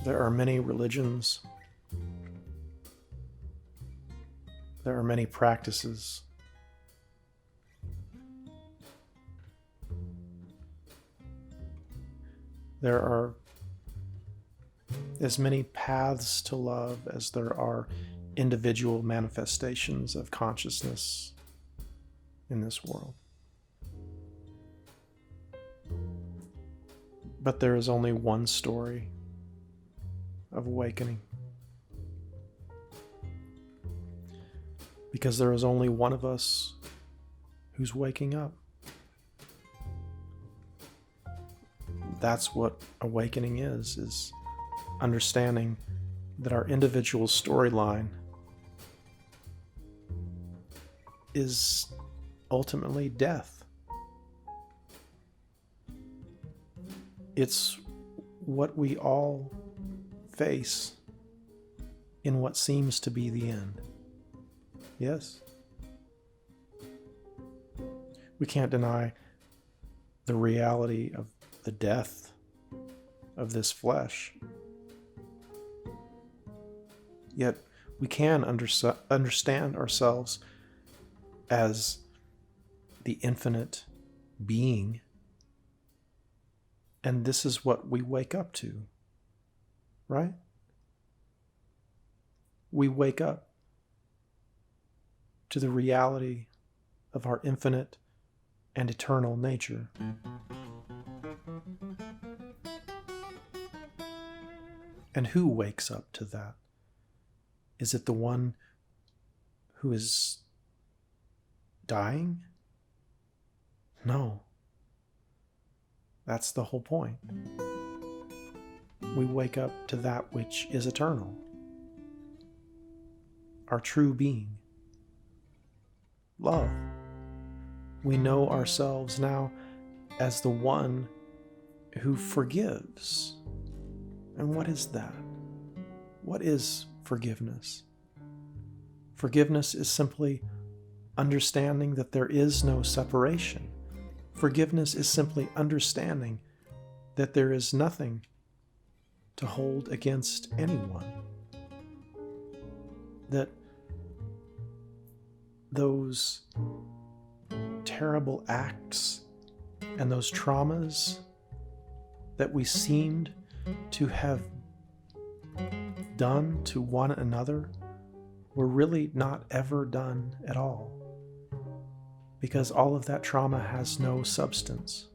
There are many religions. There are many practices. There are as many paths to love as there are individual manifestations of consciousness in this world. But there is only one story of awakening. Because there is only one of us who's waking up. That's what awakening is understanding that our individual storyline is ultimately death. It's what we all face in what seems to be the end. Yes. We can't deny the reality of the death of this flesh. Yet we can understand ourselves as the infinite being. And this is what we wake up to, right? We wake up to the reality of our infinite and eternal nature. And who wakes up to that? Is it the one who is dying? No. That's the whole point. We wake up to that which is eternal, our true being. Love. We know ourselves now as the one who forgives. And what is that? What is forgiveness? Forgiveness is simply understanding that there is no separation. Forgiveness is simply understanding that there is nothing to hold against anyone. That those terrible acts and those traumas that we seemed to have done to one another were really not ever done at all, because all of that trauma has no substance.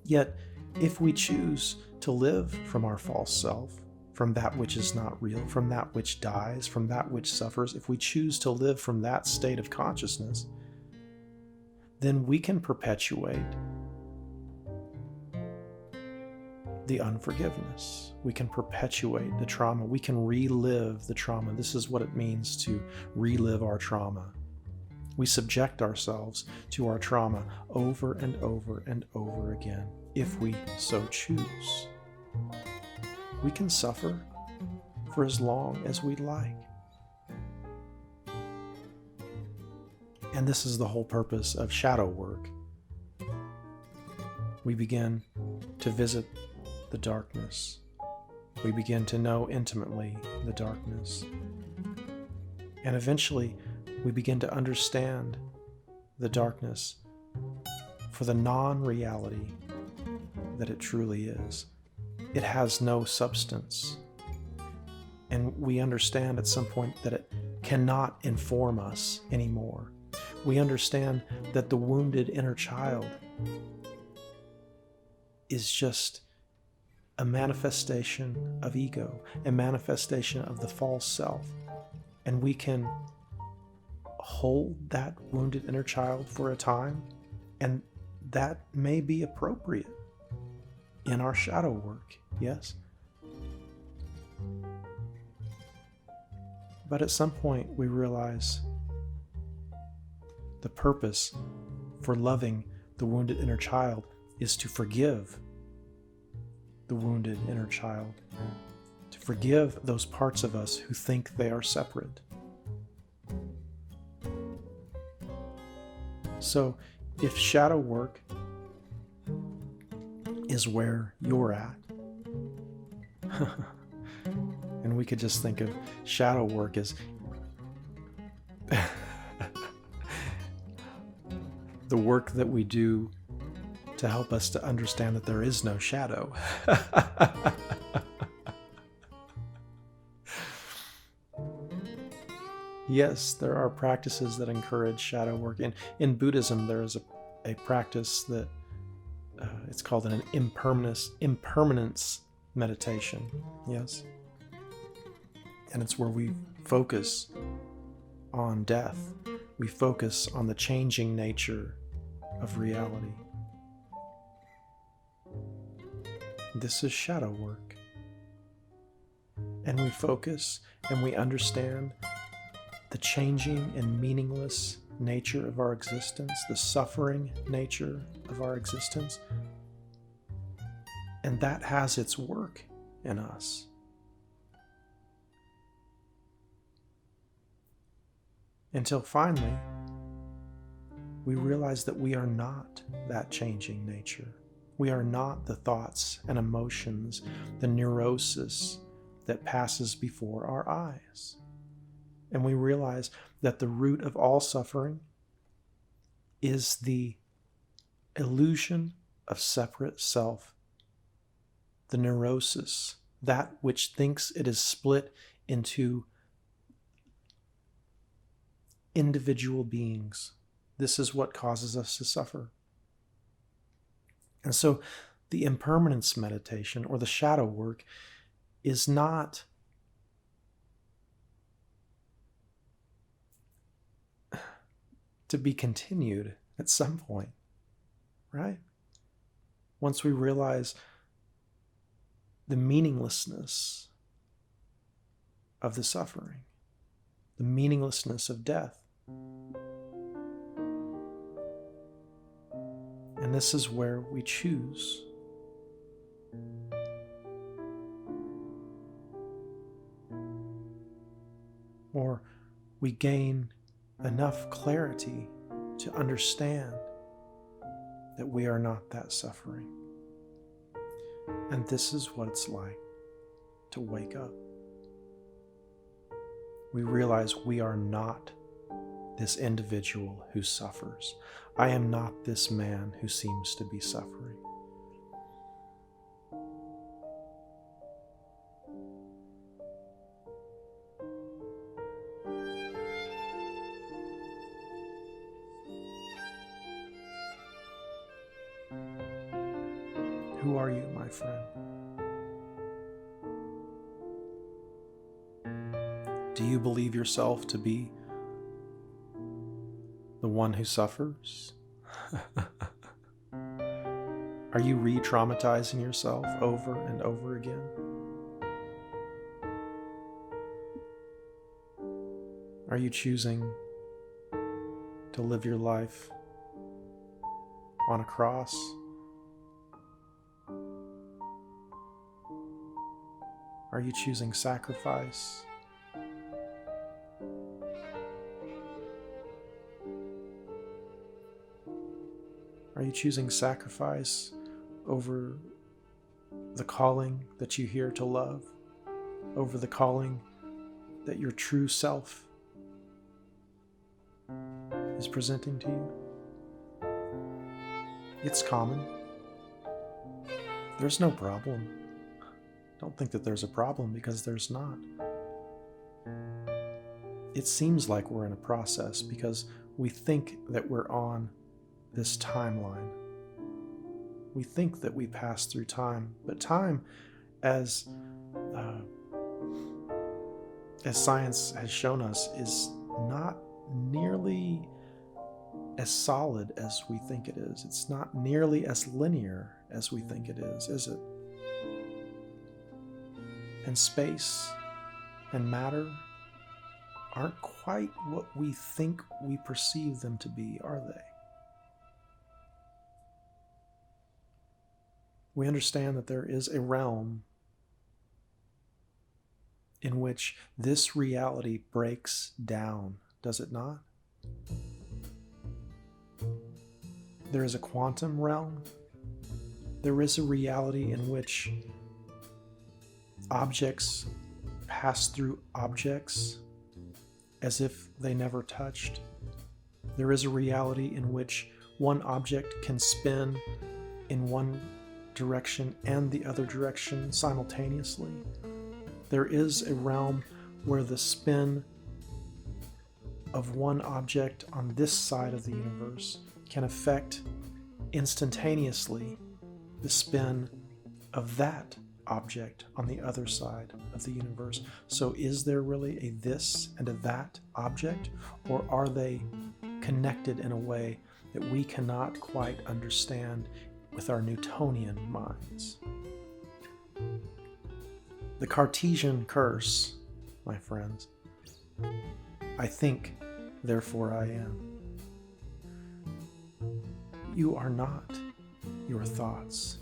Yet, if we choose to live from our false self, from that which is not real, from that which dies, from that which suffers, if we choose to live from that state of consciousness, then we can perpetuate the unforgiveness. We can perpetuate the trauma. We can relive the trauma. This is what it means to relive our trauma. We subject ourselves to our trauma over and over and over again, if we so choose. We can suffer for as long as we like. And this is the whole purpose of shadow work. We begin to visit the darkness. We begin to know intimately the darkness. And eventually, we begin to understand the darkness for the non-reality that it truly is. It has no substance. And we understand at some point that it cannot inform us anymore. We understand that the wounded inner child is just a manifestation of ego, a manifestation of the false self. And we can hold that wounded inner child for a time, and that may be appropriate in our shadow work, yes? But at some point we realize the purpose for loving the wounded inner child is to forgive the wounded inner child, to forgive those parts of us who think they are separate. So if shadow work is where you're at, And we could just think of shadow work as the work that we do to help us to understand that there is no shadow. Yes, there are practices that encourage shadow work. In Buddhism, there is a practice that it's called an impermanence meditation. Yes. And it's where we focus on death. We focus on the changing nature of reality. This is shadow work. And we focus and we understand the changing and meaningless nature of our existence, the suffering nature of our existence. And that has its work in us. Until finally, we realize that we are not that changing nature. We are not the thoughts and emotions, the neurosis that passes before our eyes. And we realize that the root of all suffering is the illusion of separate self, the neurosis, that which thinks it is split into individual beings. This is what causes us to suffer. And so the impermanence meditation or the shadow work is not to be continued at some point, right? Once we realize the meaninglessness of the suffering, the meaninglessness of death. And this is where we choose. Or we gain enough clarity to understand that we are not that suffering. And this is what it's like to wake up. We realize we are not this individual who suffers. I am not this man who seems to be suffering. Who are you, my friend? Do you believe yourself to be the one who suffers? Are you re-traumatizing yourself over and over again? Are you choosing to live your life on a cross? Are you choosing sacrifice? Are you choosing sacrifice over the calling that you hear to love, over the calling that your true self is presenting to you? It's common. There's no problem. Don't think that there's a problem, because there's not. It seems like we're in a process because we think that we're on this timeline. We think that we pass through time, but time, as science has shown us, is not nearly as solid as we think it is. It's not nearly as linear as we think it is it? And space and matter aren't quite what we think we perceive them to be, are they? We understand that there is a realm in which this reality breaks down, does it not? There is a quantum realm. There is a reality in which objects pass through objects as if they never touched. There is a reality in which one object can spin in one direction and the other direction simultaneously. There is a realm where the spin of one object on this side of the universe can affect instantaneously the spin of that object on the other side of the universe. So is there really a this and a that object, or are they connected in a way that we cannot quite understand with our Newtonian minds? The Cartesian curse, my friends. I think, therefore I am. You are not your thoughts.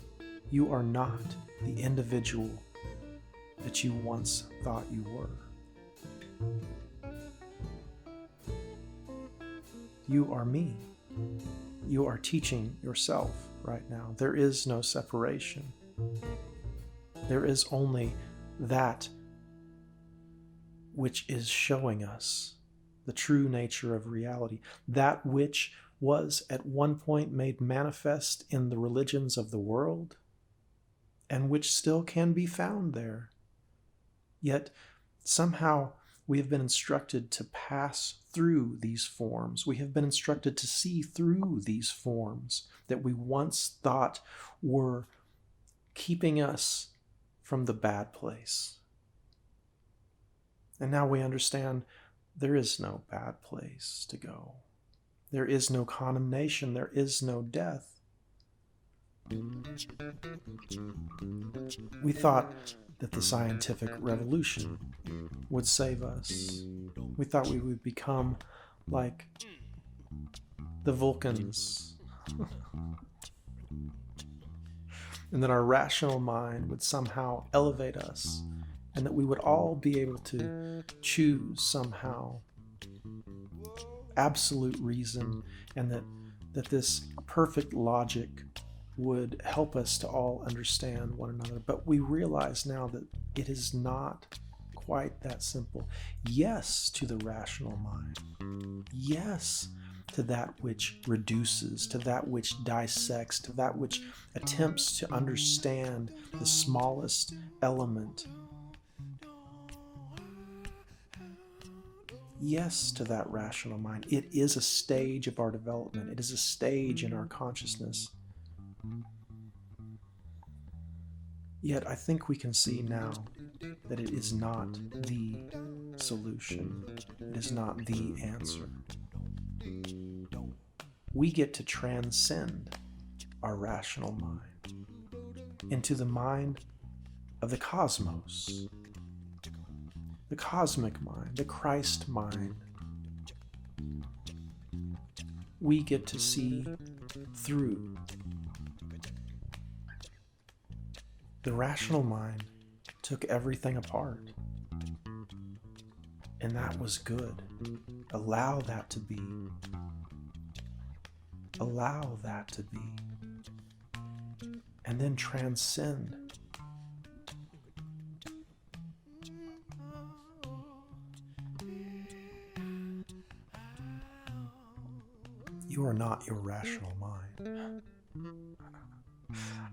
You are not the individual that you once thought you were. You are me. You are teaching yourself right now. There is no separation. There is only that which is showing us the true nature of reality, that which was at one point made manifest in the religions of the world, and which still can be found there. Yet somehow we have been instructed to pass through these forms. We have been instructed to see through these forms that we once thought were keeping us from the bad place. And now we understand there is no bad place to go. There is no condemnation. There is no death. We thought that the scientific revolution would save us. We thought we would become like the Vulcans. And that our rational mind would somehow elevate us, and that we would all be able to choose somehow absolute reason, and that this perfect logic would help us to all understand one another. But we realize now that it is not quite that simple. Yes to the rational mind. Yes to that which reduces, to that which dissects, to that which attempts to understand the smallest element. Yes to that rational mind. It is a stage of our development. It is a stage in our consciousness. Yet I think we can see now that it is not the solution. It is not the answer. We get to transcend our rational mind into the mind of the cosmos, the cosmic mind, the Christ mind. We get to see through. The rational mind took everything apart, and that was good. Allow that to be. Allow that to be. And then transcend. You are not your rational mind.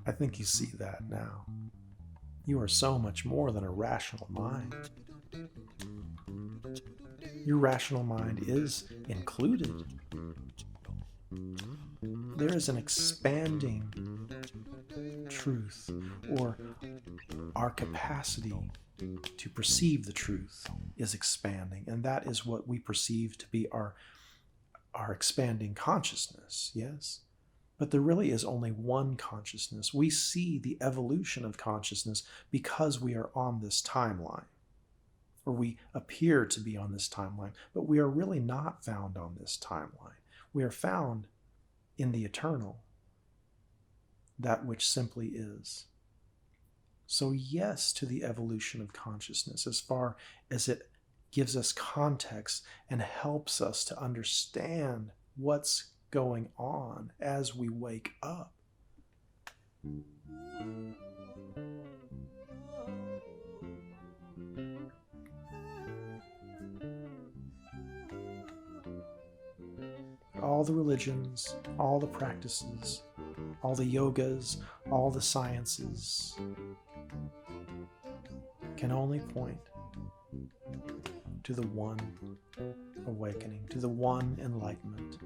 I think you see that now. You are so much more than a rational mind. Your rational mind is included. There is an expanding truth, or our capacity to perceive the truth is expanding, and that is what we perceive to be our expanding consciousness, yes? But there really is only one consciousness. We see the evolution of consciousness because we are on this timeline, or we appear to be on this timeline, but we are really not found on this timeline. We are found in the eternal, that which simply is. So yes to the evolution of consciousness as far as it gives us context and helps us to understand what's going on as we wake up. all the religions, all the practices, all the yogas, all the sciences can only point to the one awakening, to the one enlightenment,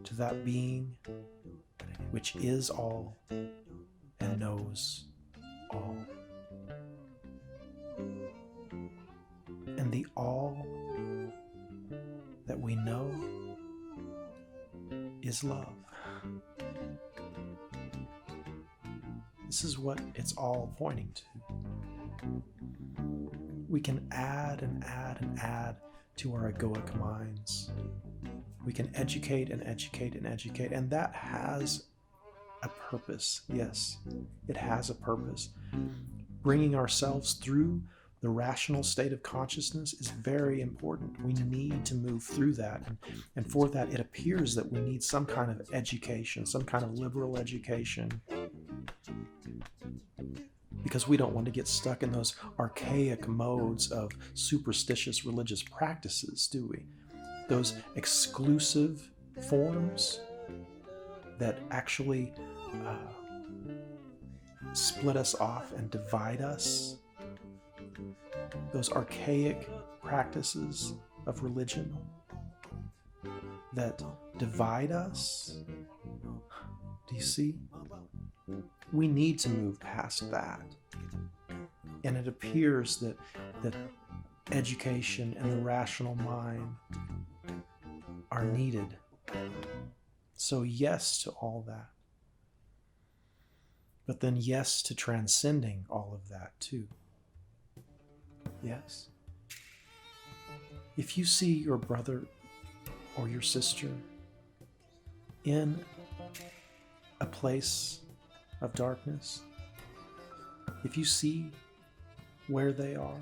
to that being which is all and knows all. And the all that we know is love. This is what it's all pointing to. We can add and add and add to our egoic minds. We can educate and educate and educate, and that has a purpose. Yes, it has a purpose. Bringing ourselves through the rational state of consciousness is very important. We need to move through that. And for that, it appears that we need some kind of education, some kind of liberal education, because we don't want to get stuck in those archaic modes of superstitious religious practices, do we? Those exclusive forms that actually split us off and divide us. Those archaic practices of religion that divide us. Do you see? We need to move past that. And it appears that education and the rational mind are needed. So yes to all that. But then yes to transcending all of that too. Yes. If you see your brother or your sister in a place of darkness, if you see where they are,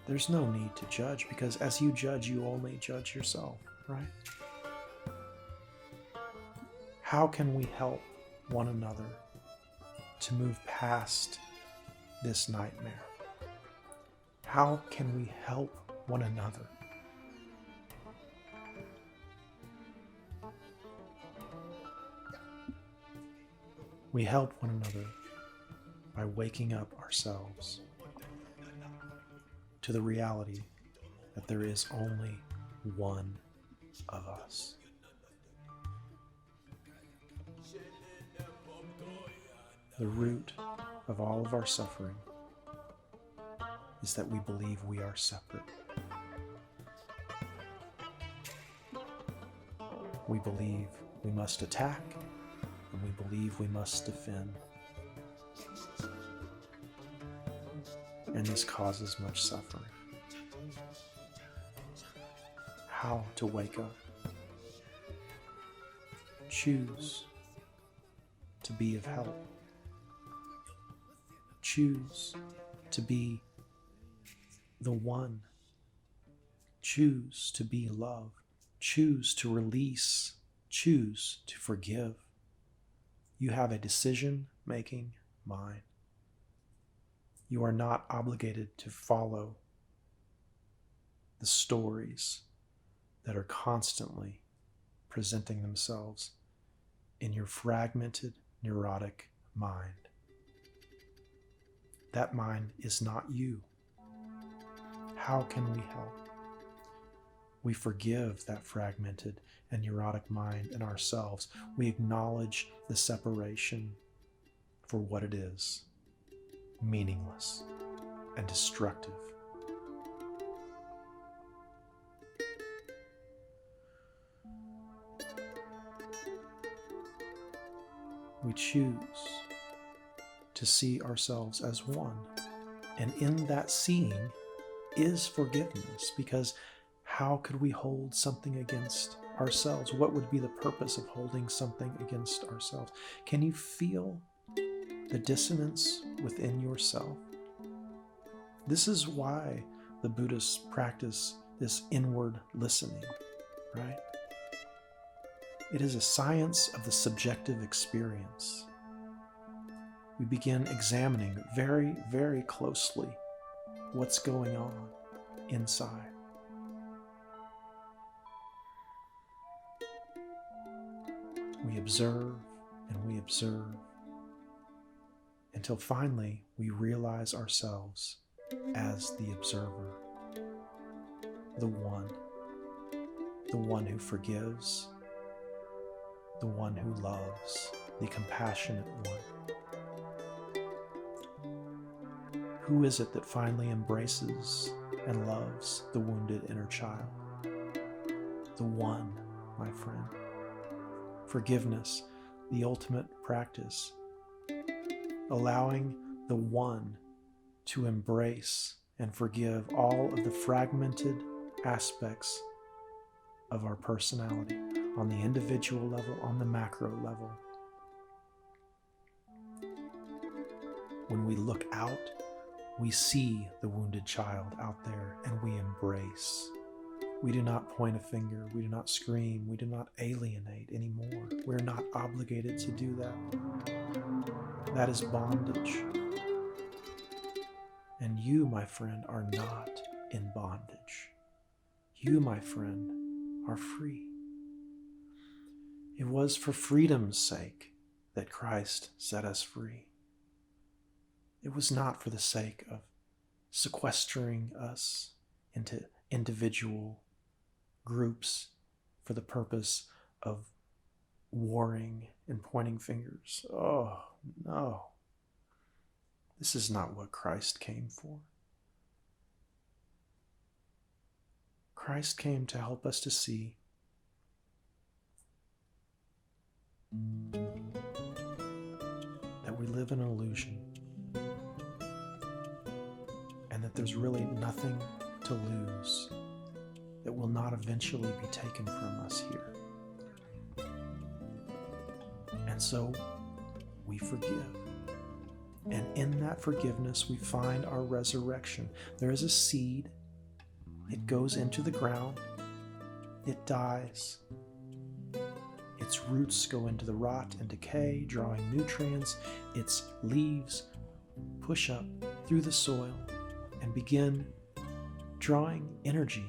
there's no need to judge, because as you judge, you only judge yourself, right? How can we help one another to move past this nightmare? How can we help one another? We help one another by waking up ourselves to the reality that there is only one of us. The root of all of our suffering is that we believe we are separate. We believe we must attack, and we believe we must defend. And this causes much suffering. How to wake up? Choose to be of help. Choose to be the one. Choose to be love. Choose to release. Choose to forgive. You have a decision-making mind. You are not obligated to follow the stories that are constantly presenting themselves in your fragmented, neurotic mind. That mind is not you. How can we help? We forgive that fragmented and neurotic mind in ourselves. We acknowledge the separation for what it is, meaningless and destructive. We choose to see ourselves as one, and in that seeing is forgiveness, because how could we hold something against ourselves? What would be the purpose of holding something against ourselves? Can you feel the dissonance within yourself? This is why the Buddhists practice this inward listening, right? It is a science of the subjective experience. We begin examining very, very closely what's going on inside. We observe and we observe until finally we realize ourselves as the observer, the one who forgives, the one who loves, the compassionate one. Who is it that finally embraces and loves the wounded inner child? The one, my friend. Forgiveness, the ultimate practice, allowing the one to embrace and forgive all of the fragmented aspects of our personality on the individual level, on the macro level. When we look out, we see the wounded child out there and we embrace. We do not point a finger, we do not scream, we do not alienate anymore. We're not obligated to do that. That is bondage. And you, my friend, are not in bondage. You, my friend, are free. It was for freedom's sake that Christ set us free. It was not for the sake of sequestering us into individual groups for the purpose of warring and pointing fingers. Oh, no. This is not what Christ came for. Christ came to help us to see that we live in an illusion and that there's really nothing to lose that will not eventually be taken from us here. And so we forgive. And in that forgiveness, we find our resurrection. There is a seed. It goes into the ground. It dies. Its roots go into the rot and decay, drawing nutrients. Its leaves push up through the soil and begin drawing energy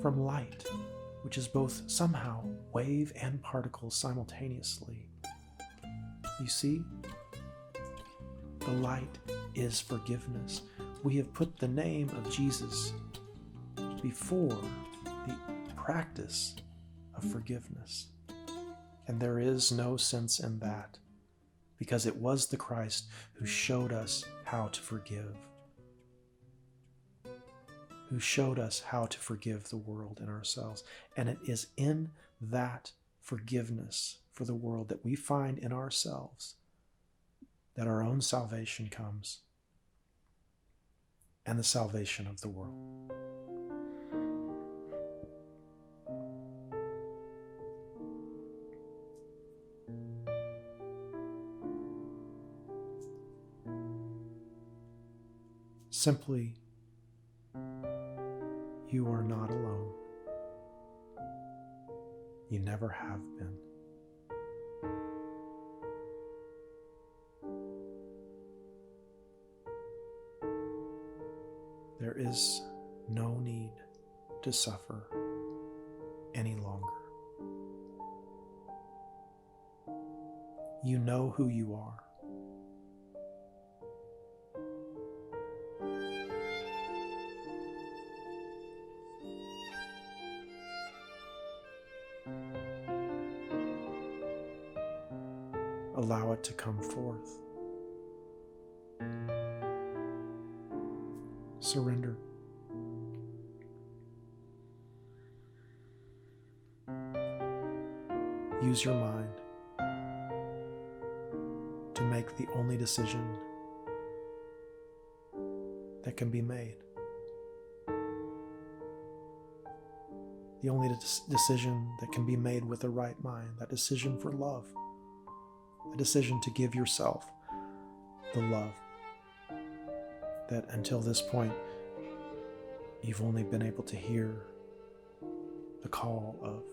from light, which is both somehow wave and particle simultaneously. You see, the light is forgiveness. We have put the name of Jesus before the practice of forgiveness. And there is no sense in that, because it was the Christ who showed us how to forgive, who showed us how to forgive the world and ourselves. And it is in that forgiveness for the world that we find in ourselves that our own salvation comes, and the salvation of the world. Simply, you are not alone. You never have been. There is no need to suffer any longer. You know who you are. Allow it to come forth. Surrender. Use your mind to make the only decision that can be made. The only decision that can be made with the right mind, that decision for love, a decision to give yourself the love that until this point you've only been able to hear the call of.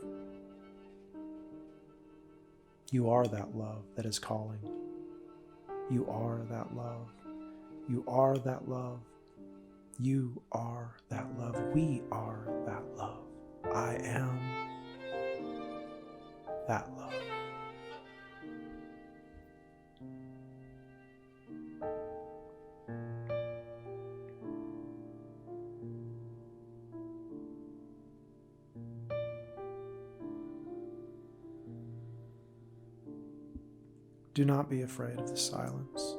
You are that love that is calling. You are that love. You are that love. You are that love. We are that love. I am that love. Do not be afraid of the silence.